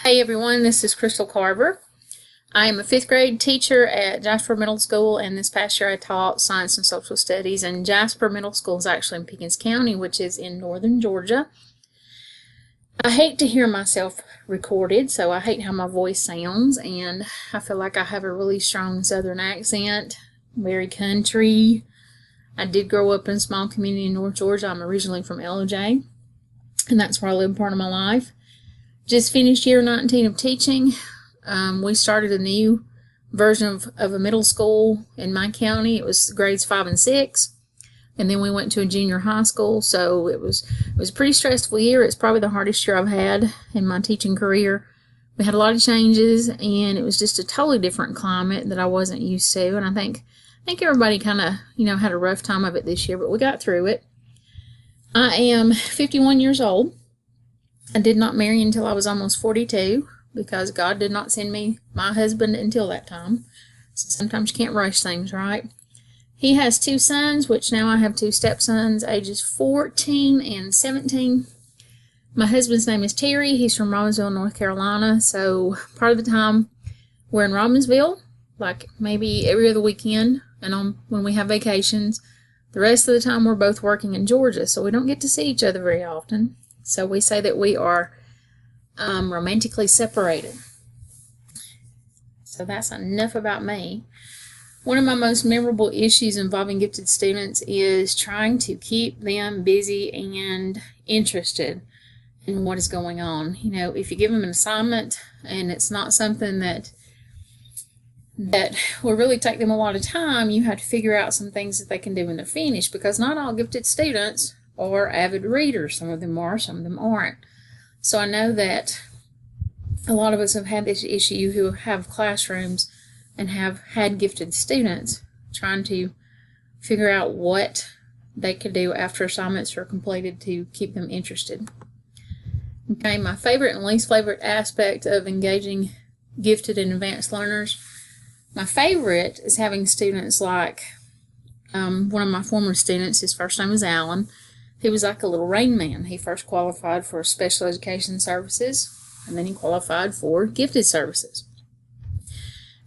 Hey everyone, this is Crystal Carver. I am a 5th grade teacher at Jasper Middle School, and this past year I taught science and social studies. And Jasper Middle School is actually in Pickens County, which is in northern Georgia. I hate to hear myself recorded, so I hate how my voice sounds, and I feel like I have a really strong southern accent, very country. I did grow up in a small community in North Georgia. I'm originally from LJ, and that's where I lived part of my life. Just finished year 19 of teaching. We started a new version of a middle school in my county. It was grades 5 and 6. And then we went to a junior high school. So it was a pretty stressful year. It's probably the hardest year I've had in my teaching career. We had a lot of changes, and it was just a totally different climate that I wasn't used to. And I think everybody kind of, had a rough time of it this year, but we got through it. I am 51 years old. I did not marry until I was almost 42 because God did not send me my husband until that time. So sometimes you can't rush things, right? He has 2 sons, which now I have 2 stepsons, ages 14 and 17. My husband's name is Terry. He's from Robbinsville, North Carolina. So part of the time we're in Robbinsville, like maybe every other weekend, and when we have vacations. The rest of the time we're both working in Georgia, so we don't get to see each other very often. So we say that we are romantically separated. So that's enough about me. One of my most memorable issues involving gifted students is trying to keep them busy and interested in what is going on. If you give them an assignment and it's not something that will really take them a lot of time, you have to figure out some things that they can do when they're finished, because not all gifted students are avid readers. Some of them are, some of them aren't. So I know that a lot of us have had this issue who have classrooms and have had gifted students, trying to figure out what they could do after assignments are completed to keep them interested. Okay, my favorite and least favorite aspect of engaging gifted and advanced learners. My favorite is having students like one of my former students. His first name is Alan. He was like a little Rain Man. He first qualified for special education services, and then he qualified for gifted services.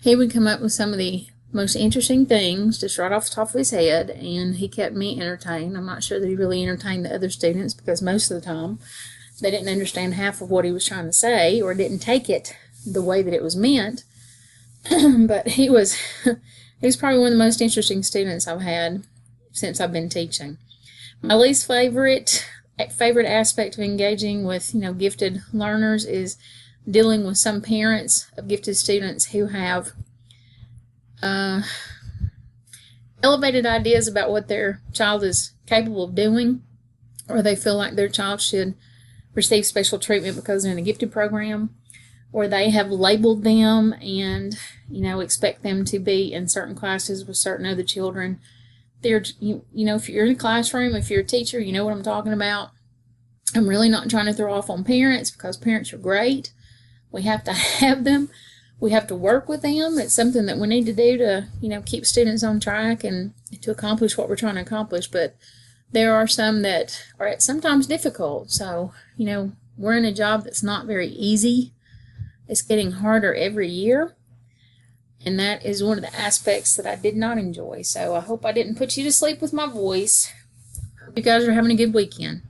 He would come up with some of the most interesting things just right off the top of his head, and he kept me entertained. I'm not sure that he really entertained the other students, because most of the time they didn't understand half of what he was trying to say, or didn't take it the way that it was meant. But he was probably one of the most interesting students I've had since I've been teaching. My least favorite aspect of engaging with gifted learners is dealing with some parents of gifted students who have elevated ideas about what their child is capable of doing, or they feel like their child should receive special treatment because they're in a gifted program, or they have labeled them and expect them to be in certain classes with certain other children. If you're in a classroom, if you're a teacher, you know what I'm talking about. I'm really not trying to throw off on parents, because parents are great. We have to have them. We have to work with them. It's something that we need to do to, keep students on track and to accomplish what we're trying to accomplish. But there are some that are sometimes difficult. So, we're in a job that's not very easy. It's getting harder every year. And that is one of the aspects that I did not enjoy. So I hope I didn't put you to sleep with my voice. Hope you guys are having a good weekend.